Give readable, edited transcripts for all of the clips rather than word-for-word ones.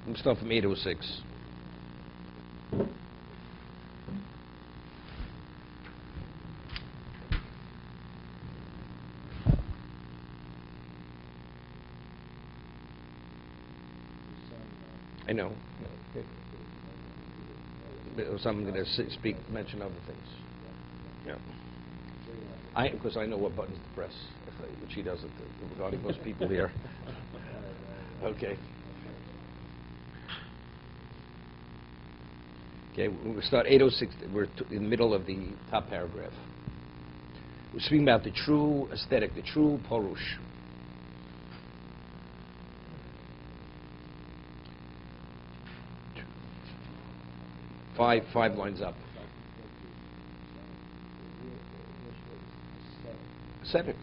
I'm starting from 806. I know. So I'm going to mention other things. Yeah. Because I know what buttons to press, which he doesn't, regarding most people here. Okay. Okay, we'll start 806. We're in the middle of the top paragraph. We're speaking about the true aesthetic, the true Porush. Five lines up. Aesthetic.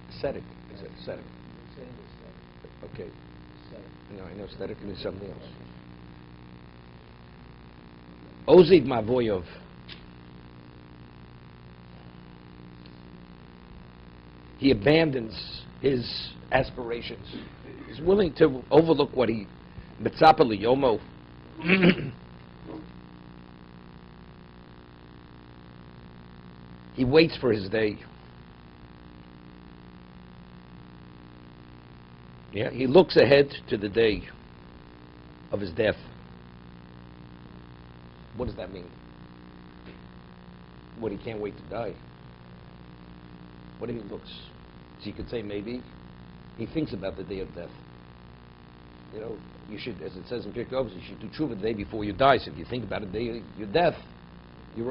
Aesthetic. Aesthetic. Okay. No, I know aesthetic means something else. Ozid Mavoyov. He abandons his aspirations. He's willing to overlook what he Mitzapa Yomo. He waits for his day. Yeah, he looks ahead to the day of his death. What does that mean? What, he can't wait to die? What if he looks? So you could say maybe he thinks about the day of death. You know, you should, as it says in Kitab, you should do tshuva the day before you die. So if you think about the day of your death, your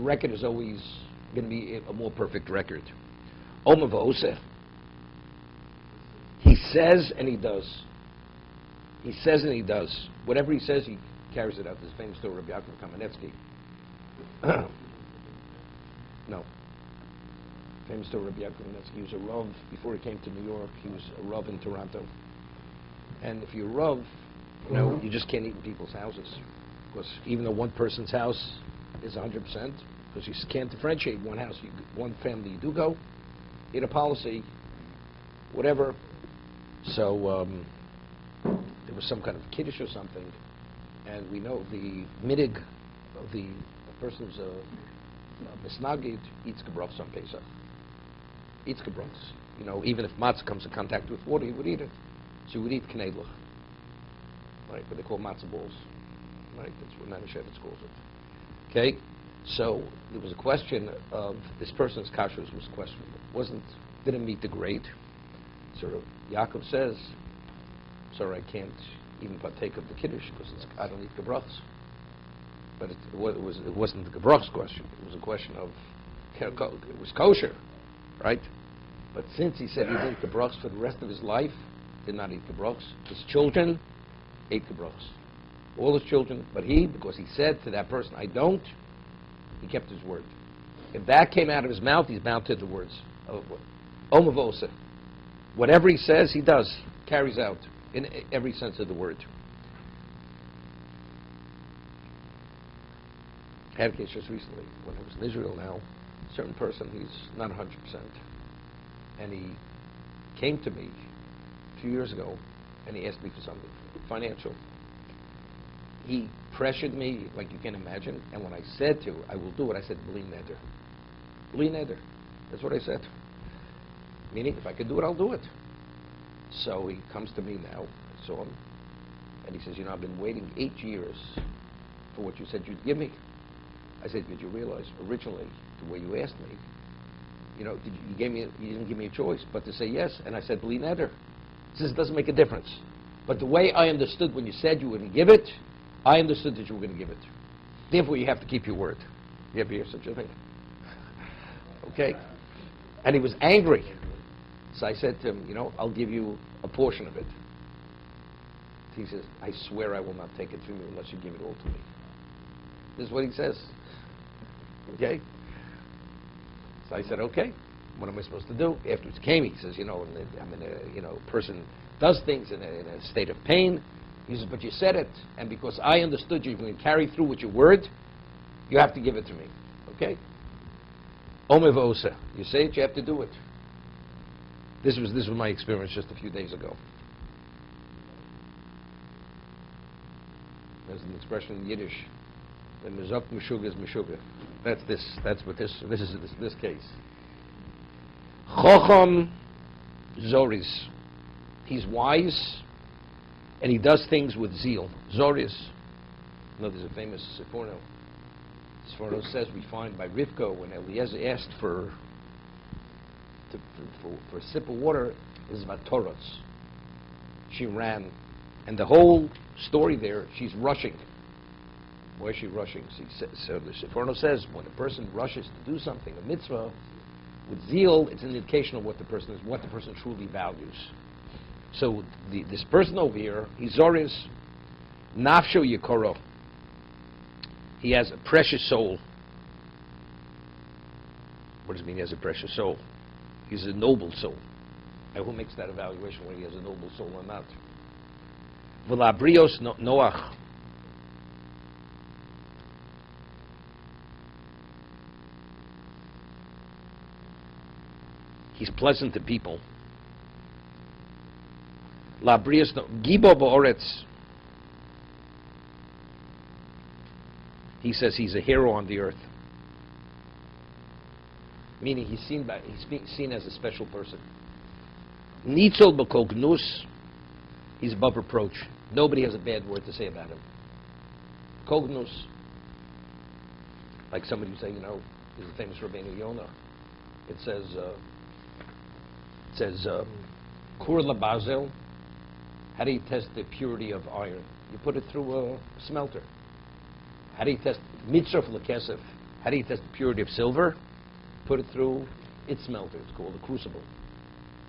record is always going to be a more perfect record. Omer v'oseh. He says and he does. He says and he does. Whatever he says, he carries it out. This famous story of Rabbi Kalatsky. No. Famous story of Rabbi Kalatsky. He was a Rav before he came to New York. He was a Rav in Toronto. And if you're a Rav, you know, you just can't eat in people's houses. Because even though one person's house is 100%, because you can't differentiate one house, one family you do go, in a policy, whatever. So there was some kind of kiddush or something, and we know the minig of the person who's a misnagid eats gebrachs on Pesach. Eats gebrachs. You know, even if matzah comes in contact with water, he would eat it. So he would eat knedlach. Right, but they call matzah balls. Right, that's what Manischewitz calls it. Okay, so there was a question of this person's kashrus was questionable. Didn't meet the grade. So Yaakov says, sorry, I can't even partake of the kiddush because I don't eat gebrachs. But it wasn't the gebrachs question. It was a question of it was kosher, right? But since he said he didn't eat gebrachs for the rest of his life, did not eat gebrachs. His children ate gebrachs. All his children, but he, because he said to that person, I don't, he kept his word. If that came out of his mouth, he's bound to the words of Omavosa. Whatever he says, he does, carries out in every sense of the word. I had a case just recently when I was in Israel now. A certain person, he's not 100%, and he came to me a few years ago, and he asked me for something financial. He pressured me, like you can imagine, and when I said to, I will do it, I said, Bli neder. Bli neder. That's what I said. Meaning, if I could do it, I'll do it. So he comes to me now, I saw him, and he says, you know, I've been waiting 8 years for what you said you'd give me. I said, did you realize originally, the way you asked me, you know, you didn't give me a choice but to say yes, and I said, Bli neder. He says, it doesn't make a difference. But the way I understood when you said you were going to give it, I understood that you were going to give it. Therefore, you have to keep your word. You ever hear such a thing? Okay? And he was angry. So I said to him, you know, I'll give you a portion of it. He says, I swear I will not take it from you unless you give it all to me. This is what he says. Okay? So I said, okay, what am I supposed to do? Afterwards came, he says, you know, a person does things in a state of pain. He says, but you said it, and because I understood you can carry through with your word, you have to give it to me. Okay? Omer v'oseh. You say it, you have to do it. This was my experience just a few days ago. There's an expression in Yiddish. The mezok meshuga is meshuga. That's what this is this case. Chocham Zoris. He's wise, and he does things with zeal. Zoris. You know, there's a famous Seforno. Seforno says we find by Rivka when Eliezer asked for a sip of water, it was about Torahs. She ran, and the whole story there, she's rushing. Why is she rushing? So the Seforno says when a person rushes to do something, a mitzvah, with zeal, it's an indication of what the person truly values. So this person over here, he's Zoris, Nafsho Yekoro. He has a precious soul. What does it mean he has a precious soul? He's a noble soul. And who makes that evaluation whether he has a noble soul or not? V'labrios Noach. He's pleasant to people. Labrios Gibo Ba'oretz. He says he's a hero on the earth. Meaning he's seen as a special person. Nitzol B'Kognus. He's above reproach. Nobody has a bad word to say about him. Kognus. Like somebody would say, you know, there's a famous Rabbeinu Yonah. It says, Kur Labazel. How do you test the purity of iron? You put it through a smelter. How do you test Mitzraf Lekesef? How do you test the purity of silver? Put it through its smelter. It's called a crucible.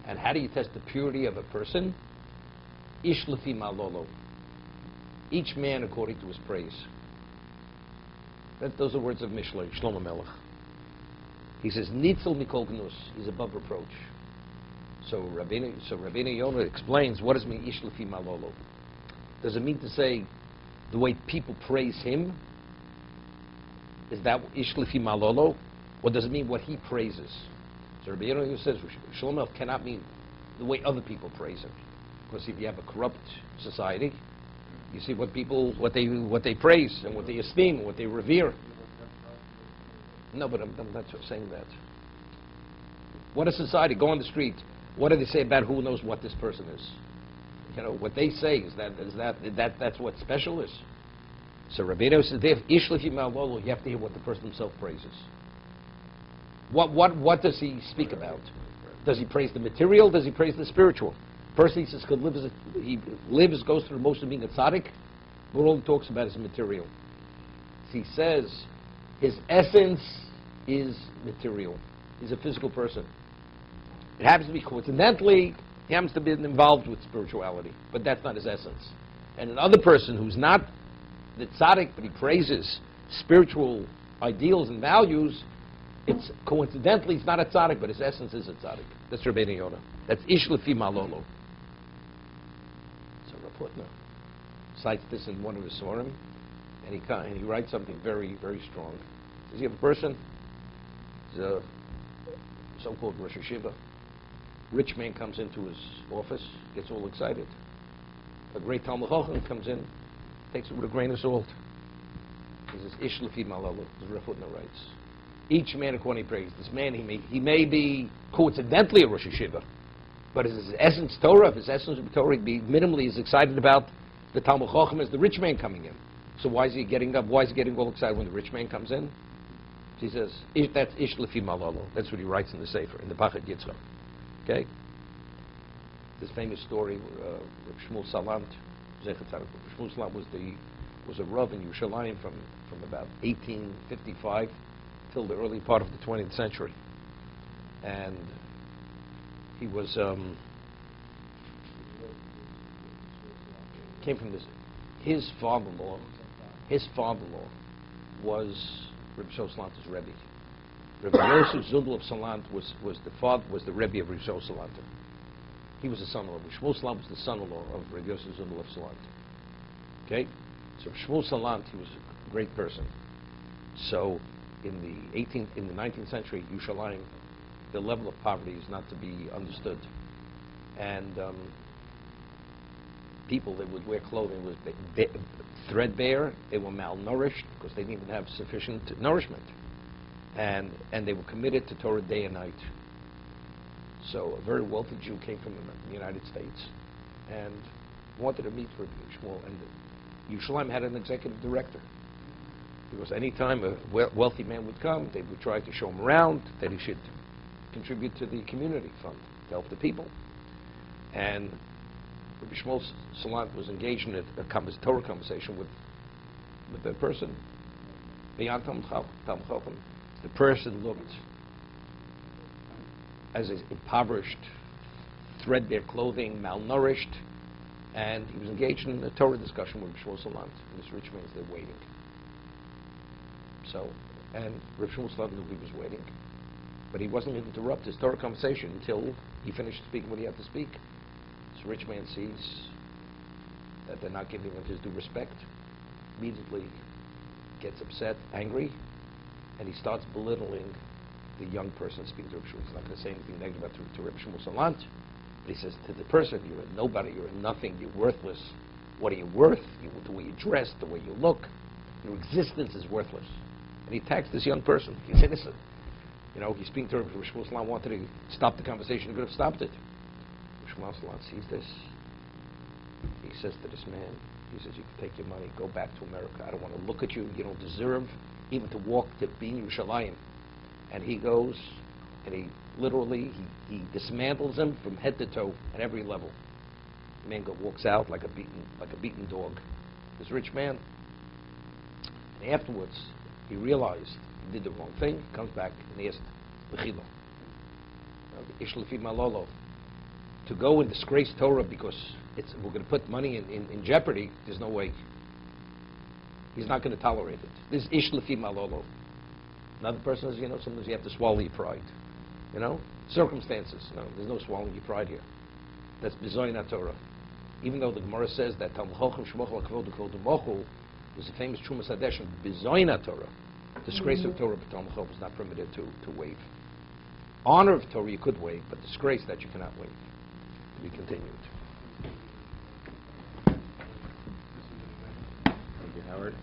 And how do you test the purity of a person? Ish lefi malolo. Each man according to his praise. Those are words of Mishlei, Shlomo Melech. He says, Nitzel mikol gnus. He's above reproach. So Rabbeinu Yonah explains, what does it mean, ish lefi malolo? Does it mean to say the way people praise him? Is that ish lefi malolo? Or does it mean what he praises? So Rabbeinu Yonah says, Shlomo cannot mean the way other people praise him. Because if you have a corrupt society, you see what they praise and what they esteem, what they revere. No, but I'm not saying that. What a society, go on the street. What do they say about who knows what this person is? You know, what they say that's what special is. So Rabbeinu says, you have to hear what the person himself praises. What does he speak about? Does he praise the material? Does he praise the spiritual? Person, he says, goes through the motion of being a tzaddik, but all he talks about is material. He says his essence is material. He's a physical person. It happens to be coincidentally, he happens to be involved with spirituality, but that's not his essence. And another person who's not the tzaddik, but he praises spiritual ideals and values, it's coincidentally he's not a tzaddik, but his essence is a tzaddik. That's Rabbeinu Yonah. That's ish lefi malolo. So Raputna cites this in one of his Sorim, and he writes something very, very strong. He says, you have a person, he's a so-called Rosh Hashiva. Rich man comes into his office, gets all excited. A great Talmud Chacham comes in, takes it with a grain of salt. He says, ish lefi malolo, as Raputna writes. Each man according to praise. This man, he may be coincidentally a Rosh Hashiva, but his essence Torah, if his essence of Torah, he'd be minimally as excited about the Talmud Chacham as the rich man coming in. So why is he getting up? Why is he getting all excited when the rich man comes in? He says, that's ish lefi malolo. That's what he writes in the Sefer, in the Pachad Yitzchak. Okay? This famous story, Shmuel Salant, Shmuel Salant was a Rav in Yerushalayim from about 1855 till the early part of the 20th century. And he was, came from this, his father-in-law was Reb Shlomo Salanter's Rebbe. Rabbi Yosef Zundel of Salant was the Rebbe of Reb Shlomo Salanter. He was the son-in-law. Shmuel Salant was the son-in-law of Rabbi Yosef Zundel of Salant. Okay? So Shmuel Salant, he was a great person. So in the 19th century, Yerushalayim, the level of poverty is not to be understood. And people that would wear clothing was threadbare. They were malnourished because they didn't even have sufficient nourishment. And they were committed to Torah day and night. So a very wealthy Jew came from the United States and wanted to meet Rabbi Shmuel. And Yerushalayim had an executive director. Because any time a wealthy man would come, they would try to show him around, that he should contribute to the community fund to help the people. And Rabbi Shmuel Salant was engaged in a Torah conversation with the person beyond Talmud Chacham. The person looked as impoverished, threadbare clothing, malnourished, and he was engaged in a Torah discussion with Rabbi Shmuel Salant. And this rich man is there waiting. So, and Rabbi Shmuel Salant knew he was waiting, but he wasn't going to interrupt his Torah conversation until he finished speaking what he had to speak. This rich man sees that they're not giving him his due respect, immediately gets upset, angry, and he starts belittling the young person speaking to Rabbi Shmuel. He's not going to say anything negative about to Rabbi Shmuel Salant, but he says to the person, you're a nobody, you're a nothing, you're worthless. What are you worth? The way you dress, the way you look, your existence is worthless. And he attacks this young person. He's innocent. You know, he's speaking to Rabbi Shmuel Salant, wanted to stop the conversation, he could have stopped it. Rabbi Shmuel Salant sees this. He says to this man, he says, you can take your money, go back to America. I don't want to look at you. You don't deserve even to walk to be in Yerushalayim. And he goes, and he literally, he dismantles him from head to toe at every level. The man walks out like a beaten dog. This rich man. And afterwards, he realized he did the wrong thing. He comes back and he asked, to go and disgrace Torah because we're going to put money in jeopardy, there's no way. He's not going to tolerate it. This is ish lefi malolo. Another person says, sometimes you have to swallow your pride. Circumstances. No, there's no swallowing your pride here. That's bizoyin Torah. Even though the Gemara says that Talmud Chacham Shmochel HaKavod HaKavod HaMochel was a famous Trumas Hadesh of bizoyin Torah. Disgrace of Torah, but Talmud Chacham is not permitted to waive. Honor of Torah you could waive, but disgrace that you cannot waive. To be continued. Thank you, Howard.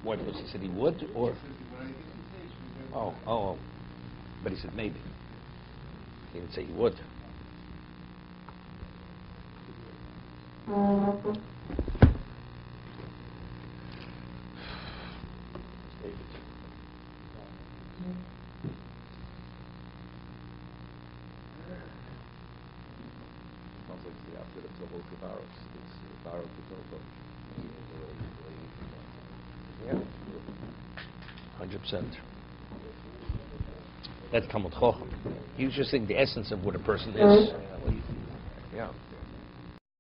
What was he said he would, or? Oh. But he said maybe. He didn't say he would. Sounds like it's the opposite of Chovos HaLevavos. It's Baruch B'Torah. Yeah. 100%. That's Talmud Chacham. You just think the essence of what a person is.